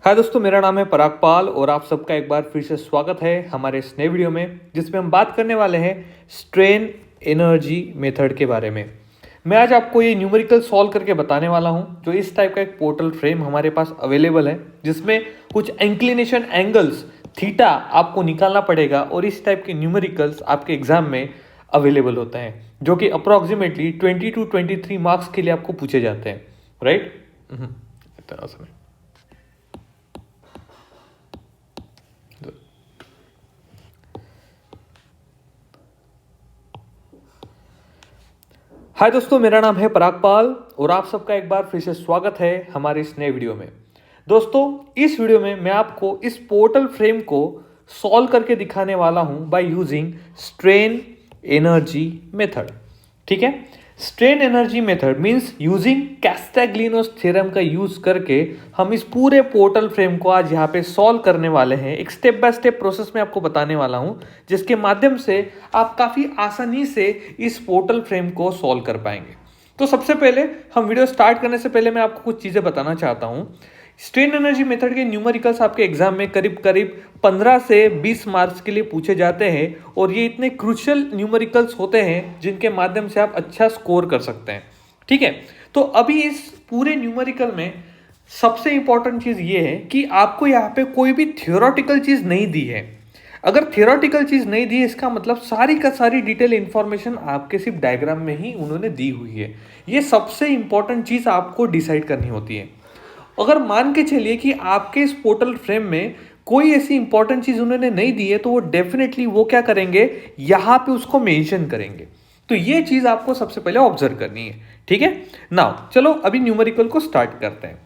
हाय दोस्तों, मेरा नाम है पराग पाल और आप सबका एक बार फिर से स्वागत है हमारे इस नए वीडियो में जिसमें हम बात करने वाले हैं स्ट्रेन एनर्जी मेथड के बारे में। मैं आज आपको ये न्यूमेरिकल सॉल्व करके बताने वाला हूँ। जो इस टाइप का एक पोर्टल फ्रेम हमारे पास अवेलेबल है जिसमें कुछ इंक्लिनेशन एंगल्स थीटा आपको निकालना पड़ेगा और इस टाइप के न्यूमेरिकल्स आपके एग्जाम में अवेलेबल होते हैं जो कि अप्रॉक्सीमेटली 20 to 23 मार्क्स के लिए आपको पूछे जाते हैं, राइट। इतना समय। हाय दोस्तों, मेरा नाम है पराग पाल और आप सबका एक बार फिर से स्वागत है हमारे इस नए वीडियो में। दोस्तों, इस वीडियो में मैं आपको इस पोर्टल फ्रेम को सॉल्व करके दिखाने वाला हूं by using strain energy method. ठीक है, strain energy method means using Castigliano's theorem का यूज करके हम इस पूरे पोर्टल फ्रेम को आज यहाँ पे सॉल्व करने वाले हैं। एक स्टेप बाय स्टेप प्रोसेस में आपको बताने वाला हूँ जिसके माध्यम से आप काफी आसानी से इस पोर्टल फ्रेम को सॉल्व कर पाएंगे। तो सबसे पहले हम वीडियो स्टार्ट करने से पहले मैं आपको कुछ चीजें बताना चाहता हूँ। स्ट्रेन एनर्जी मेथड के न्यूमेरिकल्स आपके एग्जाम में करीब करीब 15 से 20 मार्क्स के लिए पूछे जाते हैं और ये इतने क्रूशियल न्यूमेरिकल्स होते हैं जिनके माध्यम से आप अच्छा स्कोर कर सकते हैं। ठीक है, तो अभी इस पूरे न्यूमेरिकल में सबसे इंपॉर्टेंट चीज ये है कि आपको यहाँ पे कोई भी थियोरेटिकल चीज नहीं दी है। अगर थियोरेटिकल चीज नहीं दी है इसका मतलब सारी का सारी डिटेल इंफॉर्मेशन आपके सिर्फ डायग्राम में ही उन्होंने दी हुई है। ये सबसे इंपॉर्टेंट चीज आपको डिसाइड करनी होती है। अगर मान के चलिए कि आपके इस पोर्टल फ्रेम में कोई ऐसी इंपॉर्टेंट चीज उन्होंने नहीं दी है तो वो डेफिनेटली वो क्या करेंगे, यहां पे उसको मेंशन करेंगे। तो ये चीज आपको सबसे पहले ऑब्जर्व करनी है। ठीक है, नाउ चलो अभी न्यूमेरिकल को स्टार्ट करते हैं।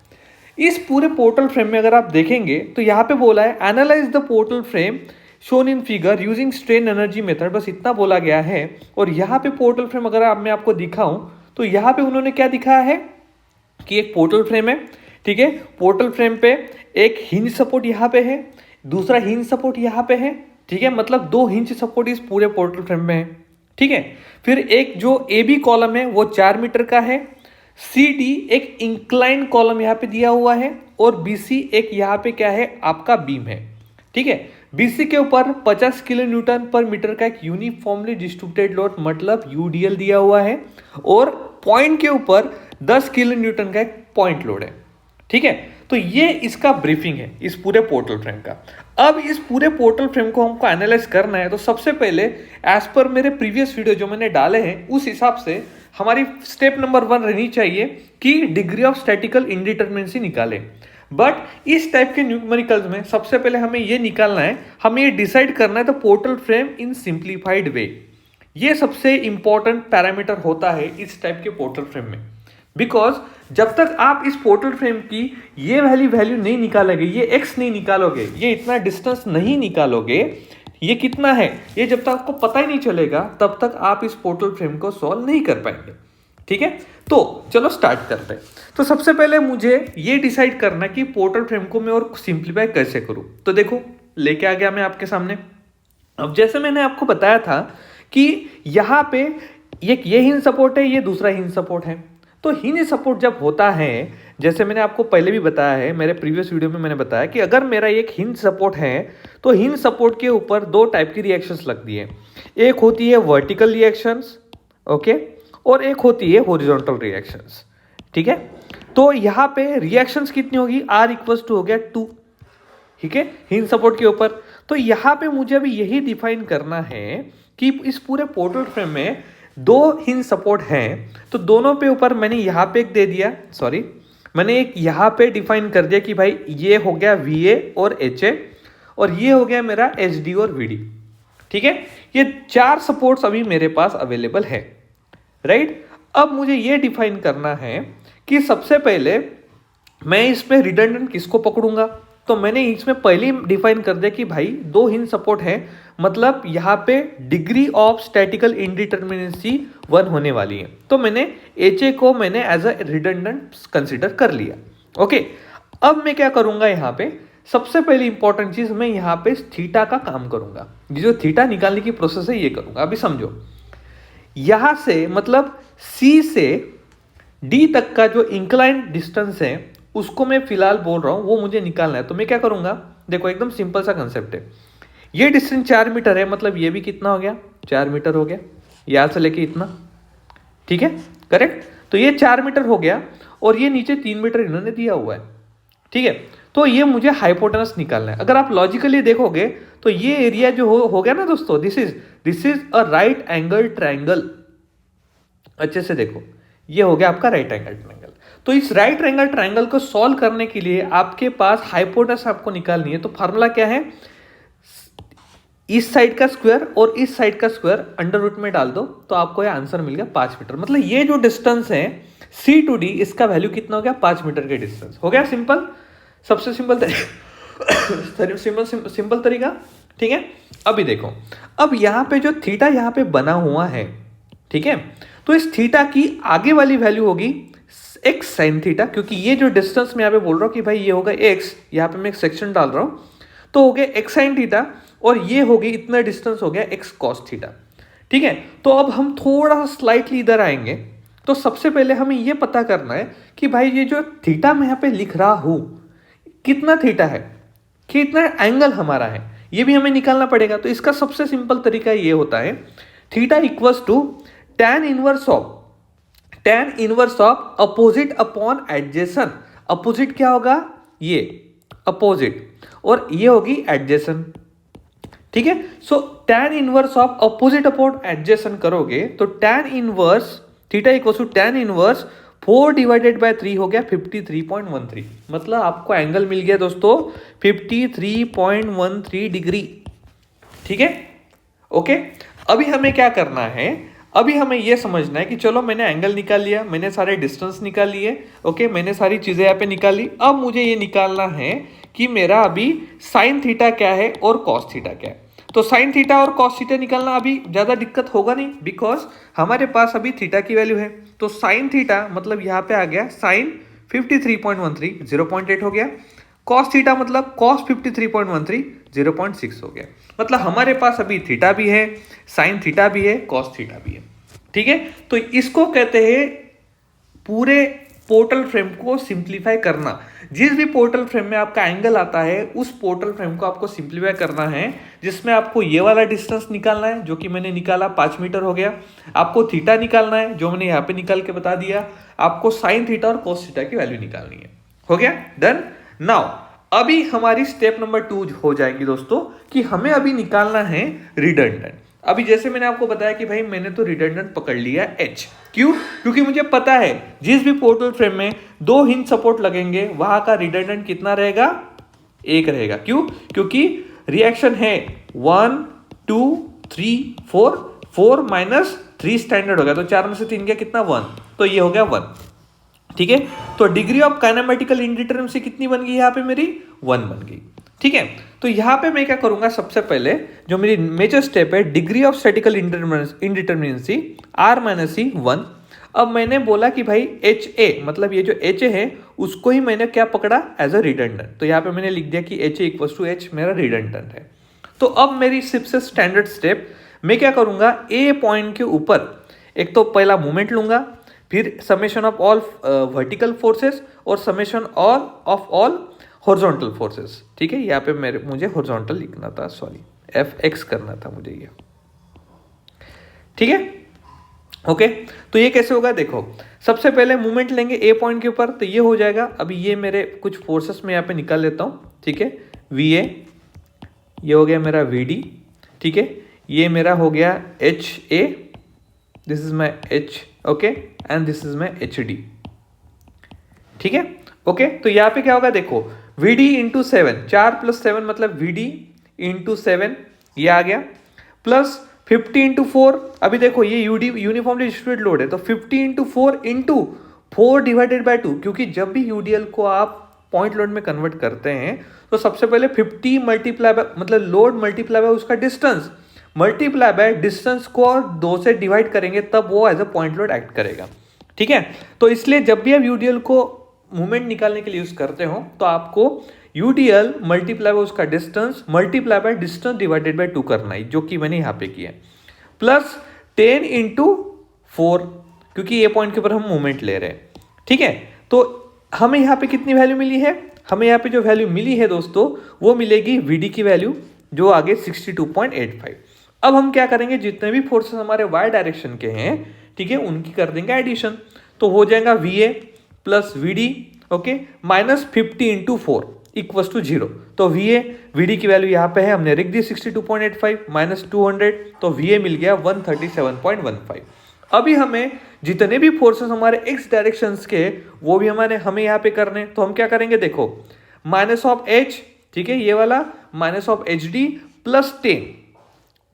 इस पूरे पोर्टल फ्रेम में अगर आप देखेंगे तो यहां पे बोला है analyse the portal frame shown in figure using strain energy method, बस इतना बोला गया है। और यहाँ पे पोर्टल फ्रेम अगर मैं आपको दिखाऊं तो यहाँ पे उन्होंने क्या दिखाया है कि एक पोर्टल फ्रेम है। ठीक है, पोर्टल फ्रेम पे एक हिंज सपोर्ट यहाँ पे है, दूसरा हिंज सपोर्ट यहाँ पे है। ठीक है, मतलब 2 हिंज सपोर्ट इस पूरे पोर्टल फ्रेम में है। ठीक है, फिर एक जो ए बी कॉलम है वो 4 मीटर का है, सी डी एक इंक्लाइन कॉलम यहाँ पे दिया हुआ है और बी सी एक यहाँ पे क्या है आपका बीम है। ठीक है, बीसी के ऊपर 50 किलो न्यूटन पर मीटर का एक यूनिफॉर्मली डिस्ट्रीब्यूटेड लोड मतलब यूडीएल दिया हुआ है और पॉइंट के ऊपर 10 किलो न्यूटन का एक पॉइंट लोड है। ठीक है, तो ये इसका ब्रीफिंग है इस पूरे पोर्टल फ्रेम का। अब इस पूरे पोर्टल फ्रेम को हमको एनालाइज करना है तो सबसे पहले एज पर मेरे प्रीवियस वीडियो जो मैंने डाले हैं उस हिसाब से हमारी स्टेप नंबर 1 रहनी चाहिए कि डिग्री ऑफ स्टैटिकल इंडिटरमिनेसी निकालें। बट इस टाइप के न्यूमेरिकल्स में सबसे पहले हमें ये निकालना है, हमें ये डिसाइड करना है the portal frame in simplified वे। ये सबसे इंपॉर्टेंट पैरामीटर होता है इस टाइप के पोर्टल फ्रेम में। बिकॉज जब तक आप इस पोर्टल फ्रेम की ये वैल्यू नहीं निकालोगे, ये एक्स नहीं निकालोगे, ये इतना डिस्टेंस नहीं निकालोगे, ये कितना है ये जब तक आपको पता ही नहीं चलेगा तब तक आप इस पोर्टल फ्रेम को सॉल्व नहीं कर पाएंगे। ठीक है, तो चलो स्टार्ट करते हैं। तो सबसे पहले मुझे ये डिसाइड करना कि पोर्टल फ्रेम को मैं और सिंप्लीफाई कैसे करूं। तो देखो लेके आ गया मैं आपके सामने। अब जैसे मैंने आपको बताया था कि यहां पे ये हिंज सपोर्ट है, ये दूसरा हिंज सपोर्ट है। तो हिंज सपोर्ट जब होता है, जैसे मैंने आपको पहले भी बताया है, मेरे प्रीवियस वीडियो में मैंने बताया कि अगर मेरा एक हिंज सपोर्ट है तो हिंज सपोर्ट के ऊपर 2 टाइप की रिएक्शंस लगती है। एक होती है वर्टिकल रिएक्शंस, ओके, और एक होती है हॉरिजॉन्टल रिएक्शंस। ठीक है, तो यहाँ पे रिएक्शंस कितनी होगी, R इक्वल्स टू हो गया 2। ठीक है, हिंज सपोर्ट के ऊपर। तो यहाँ पे मुझे अभी यही डिफाइन करना है कि इस पूरे पोर्टल फ्रेम में 2 हिंज सपोर्ट हैं तो दोनों पे ऊपर मैंने यहाँ पे एक दे दिया, मैंने एक यहाँ पे डिफाइन कर दिया कि भाई ये हो गया VA और HA और ये हो गया मेरा HD और VD। ठीक है, ये 4 सपोर्ट्स अभी मेरे पास अवेलेबल है, राइट। अब मुझे ये डिफाइन करना है कि सबसे पहले मैं इसमें रिडंडेंट किसको पकड़ूंगा। तो मैंने इसमें पहले ही डिफाइन कर दिया कि भाई 2 हिंज सपोर्ट है, मतलब यहाँ पे डिग्री ऑफ स्टैटिकल इंडिटरमिनेसी 1 होने वाली है। तो मैंने HA को मैंने एज अ रिडंडेंट कंसिडर कर लिया। ओके, अब मैं क्या करूंगा, यहाँ पे सबसे पहली इंपॉर्टेंट चीज मैं यहाँ पे थीटा का काम करूंगा। ये जो थीटा निकालने की प्रोसेस है ये करूंगा। अभी समझो, यहां से मतलब C से D तक का जो इंक्लाइन डिस्टेंस है उसको मैं फिलहाल बोल रहा हूँ, वो मुझे निकालना है। तो मैं क्या करूँगा, देखो एकदम सिंपल सा कंसेप्ट है। ये डिस्टेंस 4 मीटर है, मतलब ये भी कितना हो गया, 4 मीटर हो गया, यहाँ से लेके इतना, ठीक है, करेक्ट। तो ये 4 मीटर हो गया और ये नीचे 3 मीटर इन्होंने दिया हुआ है, ठीक है। तो ये मुझे हाइपोटेनस निकालना है। अगर आप लॉजिकली देखोगे तो ये एरिया जो हो गया ना दोस्तों, this is a right angle triangle. अच्छे से देखो, ये हो गया आपका राइट एंगल ट्रायंगल। तो इस राइट एंगल ट्रायंगल को सॉल्व करने के लिए आपके पास हाइपोटेनस आपको निकालनी है। तो फार्मूला क्या है, इस साइड का स्क्वायर और इस साइड का स्क्वायर अंडर रूट में डाल दो, तो आपको ये आंसर मिल गया 5 मीटर। मतलब ये जो डिस्टेंस है C to D, इसका वैल्यू कितना हो गया, 5 मीटर के डिस्टेंस हो गया। सिंपल, सबसे सिंपल सिंपल तरीका, ठीक है। अभी देखो, अब यहां पे जो थीटा यहां पे बना हुआ है, ठीक है, तो इस थीटा की आगे वाली वैल्यू होगी x साइन थीटा, क्योंकि ये जो डिस्टेंस मैं यहां पे बोल रहा हूं कि भाई ये होगा x, यहां पे मैं एक सेक्शन डाल रहा हूं, तो हो गया x साइन थीटा, और ये होगी इतना डिस्टेंस हो गया x कॉस थीटा, ठीक है। तो अब हम थोड़ा सा स्लाइटली इधर आएंगे। तो सबसे पहले हमें ये पता करना है कि भाई ये जो थीटा मैं यहां पे लिख रहा हूं, कितना थीटा है, कितना एंगल हमारा है, ये भी हमें निकालना पड़ेगा। तो इसका सबसे सिंपल तरीका ये होता है, theta equals to tan inverse of opposite upon adjacent. Opposite क्या होगा, ये अपोजिट, और ये होगी एडजेसेंट, ठीक है। So tan inverse of opposite upon adjacent करोगे तो tan inverse theta equals to tan inverse 4 divided by 3 हो गया 53.13। मतलब आपको एंगल मिल गया दोस्तों 53.13 डिग्री, ठीक है, ओके। अभी हमें क्या करना है, अभी हमें यह समझना है कि चलो मैंने एंगल निकाल लिया, मैंने सारे डिस्टेंस निकाल लिए, ओके, मैंने सारी चीजें यहाँ पे निकाल ली। अब मुझे ये निकालना है कि मेरा अभी साइन थीटा क्या है और कॉस थीटा क्या है। तो साइन थीटा और कॉस थीटा निकालना अभी ज्यादा दिक्कत होगा नहीं, बिकॉज हमारे पास अभी थीटा की वैल्यू है। तो साइन थीटा मतलब यहाँ पे आ गया साइन 53.13, 0.8 हो गया। कॉस थीटा मतलब कॉस 53.13, 0.6 हो गया। मतलब हमारे पास अभी थीटा भी है, साइन थीटा भी है, कॉस थीटा भी है, ठीक है। तो इसको कहते हैं पूरे पोर्टल फ्रेम को सिंप्लीफाई करना। जिस भी पोर्टल फ्रेम में आपका एंगल आता है, उस पोर्टल फ्रेम को आपको सिंप्लीफाई करना है, जिसमें आपको ये वाला डिस्टेंस निकालना है, जो कि मैंने निकाला 5 मीटर हो गया। आपको थीटा निकालना है, जो मैंने यहाँ पे निकाल के बता दिया। आपको साइन थीटा और कॉस थीटा की वैल्यू निकालनी है। हो गया, डन। नाउ अभी हमारी स्टेप नंबर 2 हो जाएगी दोस्तों, कि हमें अभी निकालना है रिडंडेंट। अभी जैसे मैंने आपको बताया कि भाई मैंने तो रिडंडेंट पकड़ लिया H, क्यों, क्योंकि मुझे पता है जिस भी पोर्टल फ्रेम में 2 हिंज सपोर्ट लगेंगे वहां का रिडंडेंट कितना रहेगा, 1 रहेगा। क्यों, क्योंकि रिएक्शन है 1 2 3 4, 4 माइनस 3 स्टैंडर्ड हो गया, तो 4 में से 3 गया कितना, 1, तो ये हो गया 1, ठीक है। तो डिग्री ऑफ काइनेमेटिकल इंडिटरमिनेसी कितनी बन गई यहाँ पे मेरी, 1 बन गई, ठीक है। तो यहाँ पे मैं क्या करूंगा, सबसे पहले जो मेरी मेजर स्टेप है, degree of statistical indeterminacy R minus C 1। अब मैंने बोला कि भाई HA मतलब ये जो HA है उसको ही मैंने क्या पकड़ा, एज अ रिडंडेंट। तो यहाँ पे मैंने लिख दिया कि HA इक्वल्स टू H मेरा रिडंडेंट है। तो अब मेरी सबसे स्टैंडर्ड स्टेप, मैं क्या करूंगा, A पॉइंट के ऊपर एक तो पहला मूवमेंट लूंगा, फिर summation of all vertical forces और summation of all horizontal forces, ठीक है। यहाँ पे मुझे हॉरिजॉन्टल लिखना था, सॉरी Fx करना था मुझे ये, ठीक है, ओके। तो ये कैसे होगा, देखो सबसे पहले मूवमेंट लेंगे ए पॉइंट के ऊपर, तो ये हो जाएगा। अभी ये मेरे कुछ फोर्सेस में यहाँ पे निकाल लेता हूँ, ठीक है। VA, ये हो गया मेरा VD, ठीक है। ये मेरा हो गया HA, this is my H, okay, and this is my HD, ठीक है, ओके। तो यहाँ पे क्या होगा, देखो VD इंटू 7, 4 + 7 मतलब VD इंटू 7, ये आ गया, प्लस 50 इंटू 4। अभी देखो ये यूनिफॉर्मली डिस्ट्रीब्यूटेड लोड है, तो 50 इंटू 4 इंटू 4 डिवाइडेड बाय 2, क्योंकि जब भी UDL को आप पॉइंट लोड में कन्वर्ट करते हैं तो सबसे पहले 50 मल्टीप्लाई बाय मतलब लोड मल्टीप्लाई बाय उसका डिस्टेंस, मल्टीप्लाई बाय डिस्टेंस को 2 से डिवाइड करेंगे, तब वो as a point load act करेगा, ठीक है। तो इसलिए जब भी आप UDL को मूवमेंट निकालने के लिए यूज करते हो तो आपको UDL मल्टीप्लाई बाय उसका distance multiply by distance divided by 2 करना है, जो कि मैंने यहाँ पे किया, प्लस 10 इंटू 4, क्योंकि ये पॉइंट के ऊपर हम मूवमेंट ले रहे हैं, ठीक है। तो हमें यहाँ पे कितनी वैल्यू मिली है, हमें यहाँ पे जो वैल्यू मिली है दोस्तों वो मिलेगी VD की वैल्यू जो आगे 62.85। अब हम क्या करेंगे, जितने भी फोर्सेस हमारे वाई डायरेक्शन के हैं, ठीक है, उनकी कर देंगे एडिशन। तो हो जाएगा VA plus VD, okay, -50 into 4 equals to 0। तो VA VD की वैल्यू यहाँ पे है, हमने लिख दी 62.85 -200, तो VA मिल गया 137.15। अभी हमें जितने भी फोर्सेस हमारे x डायरेक्शंस के वो भी हमें यहाँ पे करने, तो हम क्या करेंगे, देखो -H, ठीक है, ये वाला -HD प्लस 10,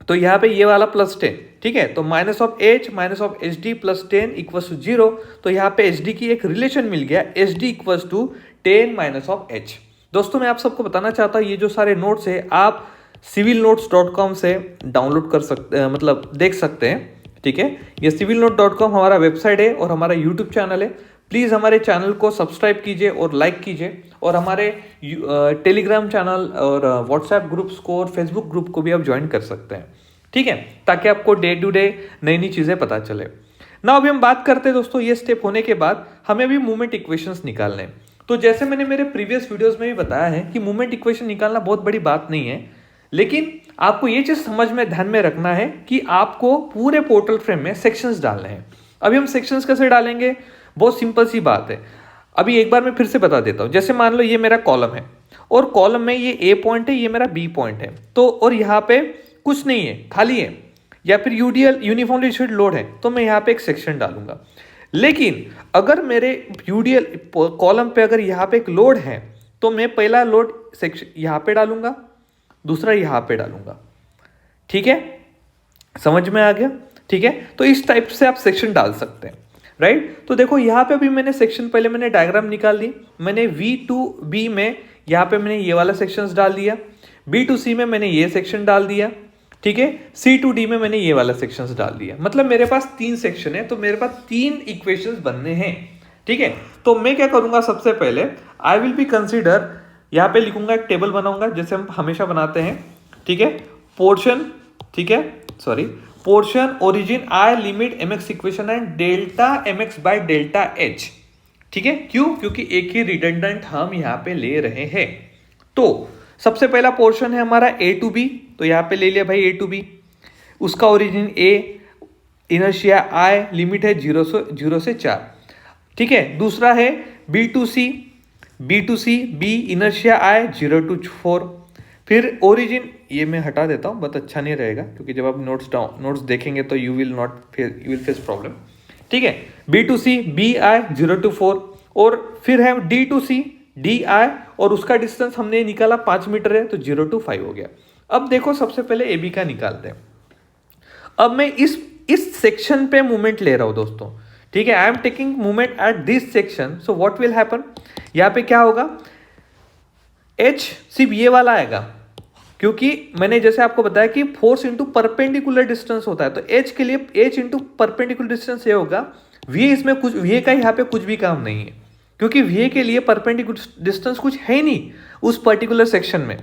तो यहाँ पे ये वाला +10, ठीक है, तो -H -HD plus 10 equals to 0। तो यहाँ पे HD की एक रिलेशन मिल गया, HD इक्वल्स टू 10 -H। दोस्तों मैं आप सबको बताना चाहता हूँ, ये जो सारे नोट्स है आप civilnotes.com से डाउनलोड कर सकते, मतलब देख सकते हैं, ठीक है। ये civilnote.com हमारा वेबसाइट है और हमारा यूट्यूब चैनल है। प्लीज़ हमारे चैनल को सब्सक्राइब कीजिए और लाइक कीजिए, और हमारे टेलीग्राम चैनल और व्हाट्सएप ग्रुप्स को और फेसबुक ग्रुप को भी आप ज्वाइन कर सकते हैं, ठीक है, ताकि आपको डे टू डे नई नई चीज़ें पता चले ना। अभी हम बात करते हैं दोस्तों, ये स्टेप होने के बाद हमें भी मूवमेंट इक्वेशंस निकालने हैं। तो जैसे मैंने मेरे प्रीवियस वीडियोस में भी बताया है कि मूवमेंट इक्वेशन निकालना बहुत बड़ी बात नहीं है, लेकिन आपको ये चीज़ समझ में ध्यान में रखना है कि आपको पूरे पोर्टल फ्रेम में सेक्शंस डालने हैं। अभी हम सेक्शंस कैसे डालेंगे, बहुत सिंपल सी बात है। अभी एक बार मैं फिर से बता देता हूँ। जैसे मान लो ये मेरा कॉलम है और कॉलम में ये A पॉइंट है, ये मेरा B पॉइंट है, तो और यहाँ पे कुछ नहीं है, खाली है, या फिर यूडीएल यूनिफॉर्मली डिस्ट्रीब्यूटेड लोड है, तो मैं यहाँ पे एक सेक्शन डालूंगा। लेकिन अगर मेरे यूडीएल कॉलम पे अगर यहाँ पे एक लोड है, तो मैं पहला लोड सेक्शन यहाँ पे डालूंगा, दूसरा यहाँ पे डालूंगा, ठीक है, समझ में आ गया, ठीक है। तो इस टाइप से आप सेक्शन डाल सकते हैं, राइट। तो देखो यहाँ पे अभी मैंने सेक्शन, पहले मैंने डायग्राम निकाल ली, मैंने V2B में यहाँ पे मैंने ये वाला सेक्शंस डाल दिया, B2C में मैंने ये सेक्शन डाल दिया, ठीक है, C2D में मैंने ये वाला सेक्शंस डाल दिया। मतलब मेरे पास 3 सेक्शन है, तो मेरे पास 3 इक्वेशंस बनने हैं, ठीक है। तो मैं क्या करूंगा, सबसे पहले आई विल बी कंसीडर, यहाँ पे लिखूंगा, एक टेबल बनाऊंगा जैसे हम हमेशा बनाते हैं, ठीक है, पोर्शन, ठीक है, sorry, portion origin I limit mx equation and delta mx by delta h, ठीक है। क्यों, क्योंकि एक ही रिडंडेंट हम यहाँ पे ले रहे हैं। तो सबसे पहला पोर्शन है हमारा A to B, तो यहाँ पे ले लिया भाई A to B, उसका origin A, inertia I, limit है 0 से 4, ठीक है। दूसरा है B to C, B inertia I 0 to 4, फिर ओरिजिन, ये मैं हटा देता हूँ, बहुत अच्छा नहीं रहेगा, क्योंकि जब आप नोट्स देखेंगे तो यू विल फेस प्रॉब्लम, ठीक है। B to C, BI 0 to 4, और फिर है D to C, DI, और उसका डिस्टेंस हमने निकाला 5 मीटर है, तो 0 to 5 हो गया। अब देखो सबसे पहले AB का निकालते हैं। अब मैं इस सेक्शन पे मूवमेंट ले रहा हूं दोस्तों, ठीक है, I am taking movement at this section, so what will happen, यहाँ पे क्या होगा, H सिर्फ ये वाला आएगा, क्योंकि मैंने जैसे आपको बताया कि फोर्स इंटू परपेंडिकुलर डिस्टेंस होता है, तो H के लिए H इंटू परपेंडिकुलर डिस्टेंस ये होगा। VA इसमें कुछ, VA का यहाँ पे कुछ भी काम नहीं है, क्योंकि VA के लिए परपेंडिकुलर डिस्टेंस कुछ है ही नहीं उस पर्टिकुलर सेक्शन में,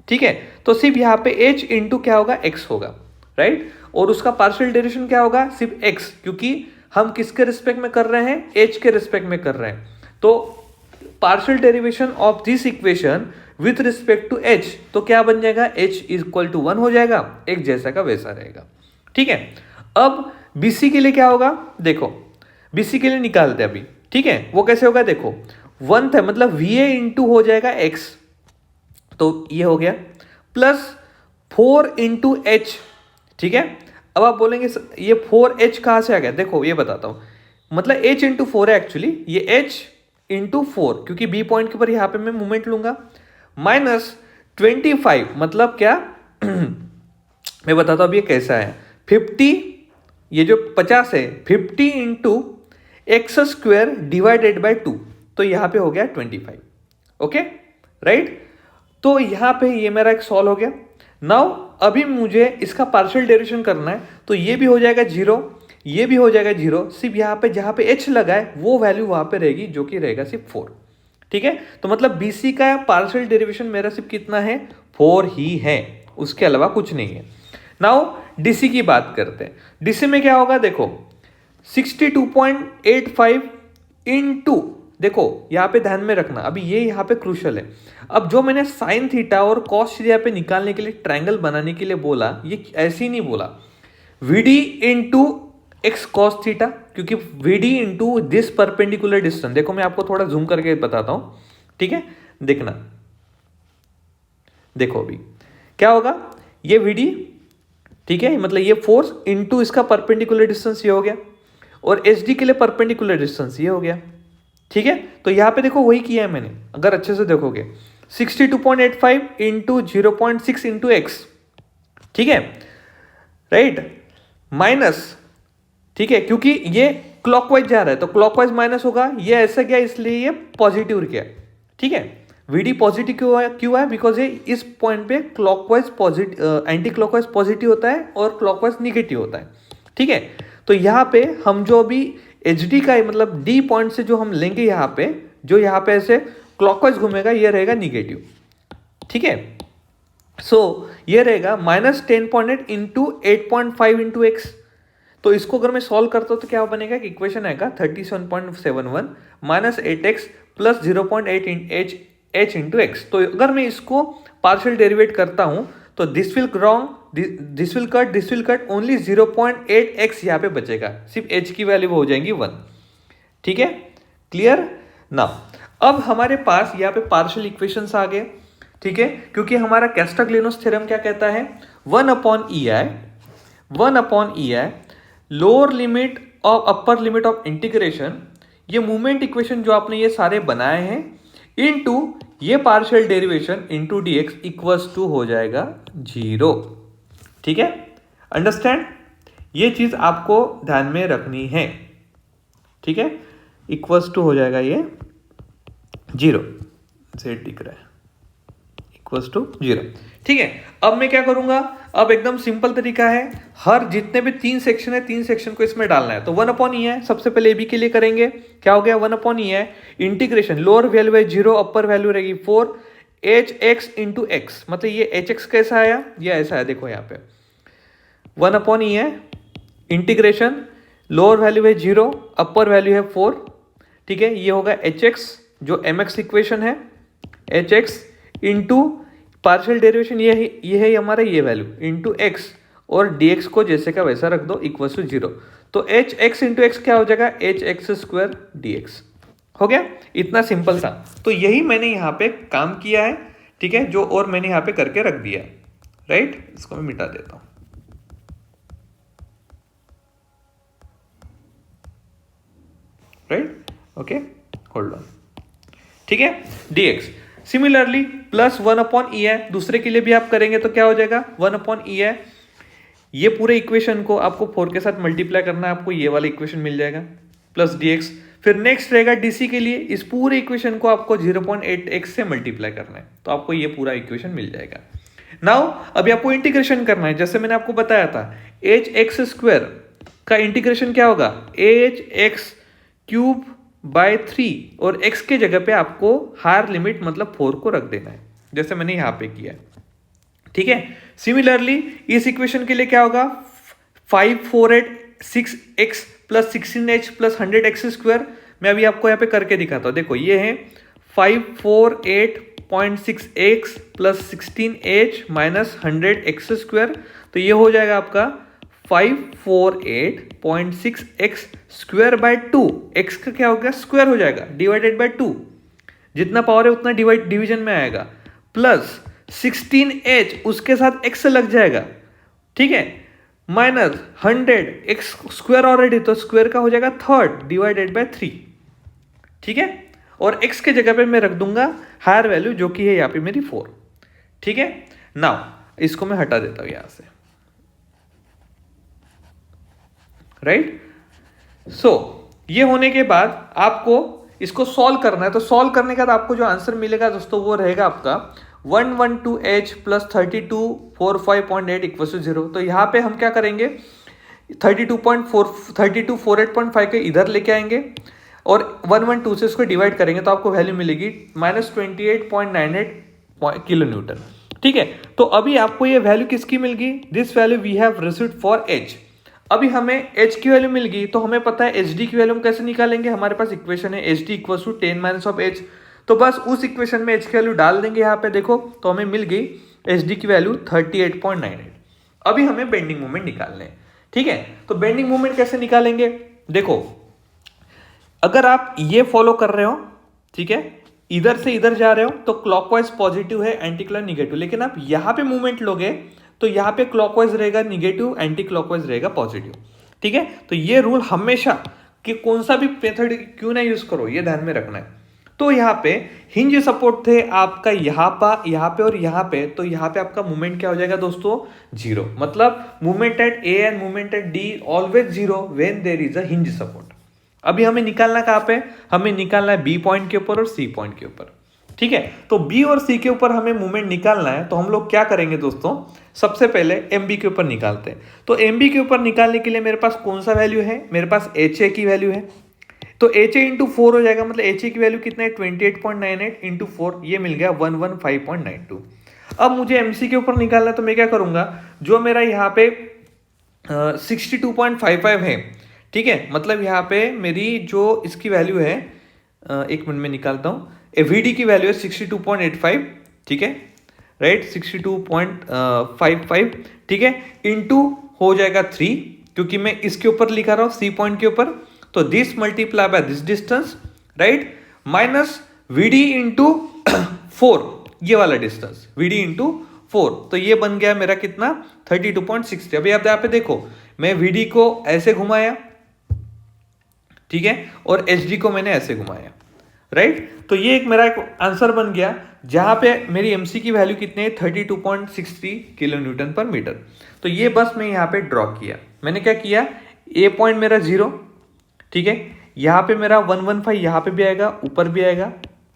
ठीक है। तो सिर्फ यहाँ पे H इंटू क्या होगा, X होगा, राइट, और उसका पार्शियल डेरिवेशन क्या होगा, सिर्फ X, क्योंकि हम किसके रिस्पेक्ट में कर रहे हैं, H के रिस्पेक्ट में कर रहे हैं। तो partial derivation of this equation with respect to H, तो क्या बन जाएगा, H इक्वल टू 1 हो जाएगा, एक जैसा का वैसा रहेगा, ठीक है। अब BC के लिए क्या होगा, देखो BC के लिए निकालते हैं अभी, ठीक है, वो कैसे होगा, देखो 1 था, मतलब VA इंटू हो जाएगा X, तो ये हो गया, प्लस 4 इंटू H, ठीक है। अब आप बोलेंगे ये 4H कहाँ से आ गया, देखो ये बताता हूँ, मतलब H इंटू 4 है एक्चुअली, ये H इंटू 4, क्योंकि B पॉइंट के ऊपर यहाँ पे मैं मूवमेंट लूंगा, -25, मतलब क्या मैं बताता हूँ अब ये कैसा है, 50, ये जो 50 है, 50 into x square divided by 2, तो यहाँ पे हो गया 25, ओके, राइट। तो यहाँ पे ये मेरा एक सॉल्व हो गया। नाउ अभी मुझे इसका पार्शियल डेरिवेशन करना है, तो ये भी हो जाएगा 0, ये भी हो जाएगा 0, सिर्फ यहाँ पे जहाँ पे H लगा है वो वैल्यू वहाँ पे रहेगी, जो कि रहेगा सिर्फ 4, ठीक है। तो मतलब BC का पार्शियल डेरिवेशन मेरा सिर्फ कितना है, 4 ही है, उसके अलावा कुछ नहीं है। नाउ DC की बात करते हैं। DC में क्या होगा, देखो 62.85 इंटू देखो यहाँ पे ध्यान में रखना, अभी ये यहाँ पे क्रूशल है। अब जो मैंने साइन थीटा और कॉस थीटा पे निकालने के लिए ट्रायंगल बनाने के लिए बोला, ये ऐसे ही नहीं बोला VD into x cos theta, क्योंकि VD into this perpendicular distance. देखो मैं आपको थोड़ा जूम करके बताता हूं, ठीक है, देखना। देखो अभी क्या होगा, ये VD, ठीक है, मतलब ये फोर्स इंटू इसका परपेंडिकुलर डिस्टेंस ये हो गया, और HD के लिए परपेंडिकुलर डिस्टेंस ये हो गया, ठीक है। तो यहां पे देखो वही किया है मैंने, अगर अच्छे से देखोगे 62.85 इंटू 0.6 इंटू एक्स, ठीक है, राइट, माइनस, ठीक है, क्योंकि ये क्लॉकवाइज जा रहा है तो क्लॉकवाइज माइनस होगा, ये ऐसा गया इसलिए ये पॉजिटिव गया, ठीक है। VD पॉजिटिव क्यों है, बिकॉज ये इस पॉइंट पे clockwise positive, anti clockwise positive होता है और क्लॉकवाइज निगेटिव होता है, ठीक है। तो यहाँ पे हम जो अभी HD का मतलब D पॉइंट से जो हम लेंगे यहाँ पे, जो यहाँ पे ऐसे क्लॉकवाइज घूमेगा ये रहेगा निगेटिव, ठीक है। सो ये रहेगा -10.8 इंटू 8.5 इंटू एक्स। तो इसको अगर मैं सॉल्व करता हूं तो क्या बनेगा, इक्वेशन आएगा 37.71 minus 8x plus 0.8 h into x. तो अगर मैं इसको पार्शियल डेरिवेट करता हूं तो this will wrong, this will cut, only 0.8x यहाँ पे बचेगा, सिर्फ h की वैल्यू हो जाएंगी 1, ठीक है, क्लियर ना। अब हमारे पास यहाँ पे पार्शियल इक्वेशंस आ गए, ठीक है, क्योंकि हमारा कैस्टाग्लिनोस थ्योरम क्या कहता है, 1/EI लोअर लिमिट और अपर लिमिट ऑफ इंटीग्रेशन, ये मूवमेंट इक्वेशन जो आपने ये सारे बनाए हैं, इनटू ये partial derivation into dx equals to हो जाएगा 0, ठीक है, अंडरस्टैंड, ये चीज आपको ध्यान में रखनी है, ठीक है, इक्वल्स टू हो जाएगा ये 0, z दिख रहा है, इक्वल्स टू 0, ठीक है। अब मैं क्या करूंगा, अब एकदम सिंपल तरीका है, हर जितने भी 3 सेक्शन है 3 सेक्शन को इसमें डालना है। तो 1/E है, सबसे पहले AB के लिए करेंगे, क्या हो गया 1/E है, इंटीग्रेशन लोअर वैल्यू है 0, अपर वैल्यू रहेगी 4 hx इंटू एक्स, मतलब ये hx कैसा आया, ये ऐसा है, देखो यहाँ पे 1/E है, इंटीग्रेशन लोअर वैल्यू है 0, अपर वैल्यू है 4, ठीक है, ये होगा hx जो mx इक्वेशन है, hx इंटू पार्शियल डेरिवेशन ये है हमारा ये वैल्यू इंटू एक्स, और dx को जैसे का वैसा रख दो इक्वल टू 0। तो hx इंटू एक्स क्या हो जाएगा, hx² dx, हो गया, इतना सिंपल था। तो यही मैंने यहाँ पे काम किया है, ठीक है, जो और मैंने यहाँ पे करके रख दिया, राइट, इसको मैं मिटा देता हूं, राइट, ओके, होल्ड ऑन, ठीक है, dx सिमिलरली प्लस 1/E है, दूसरे के लिए भी आप करेंगे तो क्या हो जाएगा 1/E है, ये पूरे इक्वेशन को आपको 4 के साथ मल्टीप्लाई करना है, आपको ये वाला इक्वेशन मिल जाएगा प्लस dx। फिर नेक्स्ट रहेगा DC के लिए, इस पूरे इक्वेशन को आपको 0.8x से मल्टीप्लाई करना है, तो आपको ये पूरा इक्वेशन मिल जाएगा। नाउ अभी आपको इंटीग्रेशन करना है, जैसे मैंने आपको बताया था hx² का इंटीग्रेशन क्या होगा, hx³ बाय 3, और x के जगह पे आपको हायर लिमिट मतलब 4 को रख देना है, जैसे मैंने यहां पे किया, ठीक है। सिमिलरली इस इक्वेशन के लिए क्या होगा, 5 4 8 6x plus 16h plus 100x²। मैं अभी आपको यहाँ पे करके दिखाता हूँ, देखो ये है 548.6x plus 16h minus 100x², तो ये हो जाएगा आपका 548.6x² बाय 2, x का क्या हो गया स्क्वायर हो जाएगा, डिवाइडेड बाय 2, जितना पावर है उतना डिवीजन में आएगा, प्लस 16h उसके साथ x लग जाएगा, ठीक है, माइनस 100x² ऑलरेडी, तो स्क्वायर का हो जाएगा 3 डिवाइडेड बाय 3, ठीक है, और x के जगह पे मैं रख दूंगा हायर वैल्यू जो कि है यहाँ पे मेरी 4, ठीक है। नाउ इसको मैं हटा देता हूं यहां से, राइट। सो ये होने के बाद आपको इसको सॉल्व करना है, तो सॉल्व करने के बाद आपको जो आंसर मिलेगा दोस्तों वो रहेगा आपका 112h प्लस 3245.8 इक्वल टू 0। तो यहाँ पे हम क्या करेंगे, 3248.5 के इधर लेके आएंगे और 112 से इसको डिवाइड करेंगे तो आपको वैल्यू मिलेगी -28.98 किलो न्यूटन, ठीक है। तो अभी आपको ये वैल्यू किसकी मिल गई, this value we have received for H. अभी हमें h की वैल्यू मिल गई, तो हमें पता है hd की वैल्यू हम कैसे निकालेंगे। हमारे पास इक्वेशन है hd equal to 10 minus of h, तो बस उस इक्वेशन में h की वैल्यू डाल देंगे यहाँ पे। देखो तो हमें मिल गई hd की वैल्यू 38.98। अभी हमें बेंडिंग मोमेंट निकालने हैं, ठीक है। तो बेंडिंग मोमेंट कैसे निकालेंगे, देखो अगर आप ये फॉलो कर रहे हो, ठीक है, इधर से इधर जा रहे हो तो क्लॉकवाइज पॉजिटिव है, एंटी क्लॉक निगेटिव। लेकिन आप यहां पे मूवमेंट लोगे तो यहां पे क्लॉकवाइज रहेगा निगेटिव, एंटी क्लॉकवाइज रहेगा पॉजिटिव, ठीक है। तो ये रूल हमेशा कि कौन सा भी मेथड क्यों ना यूज करो, ये ध्यान में रखना है। तो यहाँ पे हिंज सपोर्ट थे आपका यहाँ पे और यहाँ पे, तो यहाँ पे आपका मूवमेंट क्या हो जाएगा दोस्तों, जीरो। मतलब movement at A and movement at D always zero when there is a hinge support. अभी हमें निकालना कहाँ पे, हमें निकालना है बी पॉइंट के ऊपर और सी पॉइंट के ऊपर, ठीक है। तो बी और सी के ऊपर हमें मूवमेंट निकालना है, तो हम लोग क्या करेंगे दोस्तों, सबसे पहले एम बी के ऊपर निकालते हैं। तो एम बी के ऊपर निकालने के लिए मेरे पास कौन सा वैल्यू है, मेरे पास एच ए की वैल्यू है। तो एच ए इंटू 4 हो जाएगा, मतलब एच ए की वैल्यू कितना है 28.98 इंटू 4, ये मिल गया 115.92। अब मुझे एम सी के ऊपर निकालना है, तो मैं क्या करूंगा, जो मेरा यहाँ पे 62.55 है, ठीक है, मतलब यहाँ पे मेरी जो इसकी वैल्यू है, एक मिनट में निकालता हूँ, वीडी की वैल्यू है 62.85, ठीक है, राइट, 62.55, ठीक है, इंटू हो जाएगा 3, क्योंकि मैं इसके ऊपर लिखा रहा हूँ सी पॉइंट के ऊपर, तो this multiply by this distance, right, minus VD into 4, ये वाला डिस्टेंस वीडी इंटू 4, तो ये बन गया मेरा कितना 32.63। अभी आप यहाँ पे देखो, मैं वीडी को ऐसे घुमाया, ठीक है, और एच डी को मैंने ऐसे घुमाया, राइट। तो ये एक मेरा एक आंसर बन गया, जहां पे मेरी एमसी की वैल्यू कितनी है 32.63 किलो न्यूटन पर मीटर। तो ये बस मैं यहाँ पे ड्रॉ किया, मैंने क्या किया, ए पॉइंट मेरा 0, ठीक है, यहाँ पे मेरा 115 यहाँ पे भी आएगा, ऊपर भी आएगा,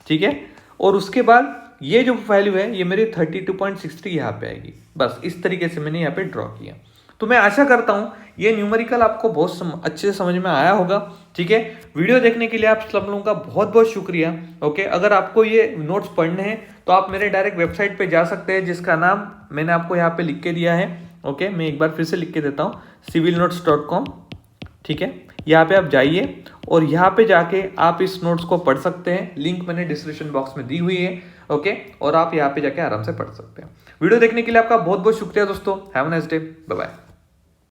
ठीक है, और उसके बाद ये जो वैल्यू है ये मेरी 32.63 यहाँ पे आएगी। बस इस तरीके से मैंने यहाँ पे ड्रॉ किया। तो मैं आशा करता हूँ ये न्यूमेरिकल आपको बहुत अच्छे से समझ में आया होगा, ठीक है। वीडियो देखने के लिए आप सब लोगों का बहुत बहुत शुक्रिया। ओके, अगर आपको ये नोट्स पढ़ने हैं तो आप मेरे डायरेक्ट वेबसाइट पे जा सकते हैं, जिसका नाम मैंने आपको यहाँ पे लिख के दिया है। ओके, मैं एक बार फिर से लिख के देता हूँ, civilnotes.com, ठीक है। यहाँ पे आप जाइए और यहाँ पे जाके आप इस नोट्स को पढ़ सकते हैं, लिंक मैंने डिस्क्रिप्शन बॉक्स में दी हुई है। ओके, और आप यहाँ पे जाके आराम से पढ़ सकते हैं। वीडियो देखने के लिए आपका बहुत बहुत शुक्रिया दोस्तों। Have a nice day, bye bye.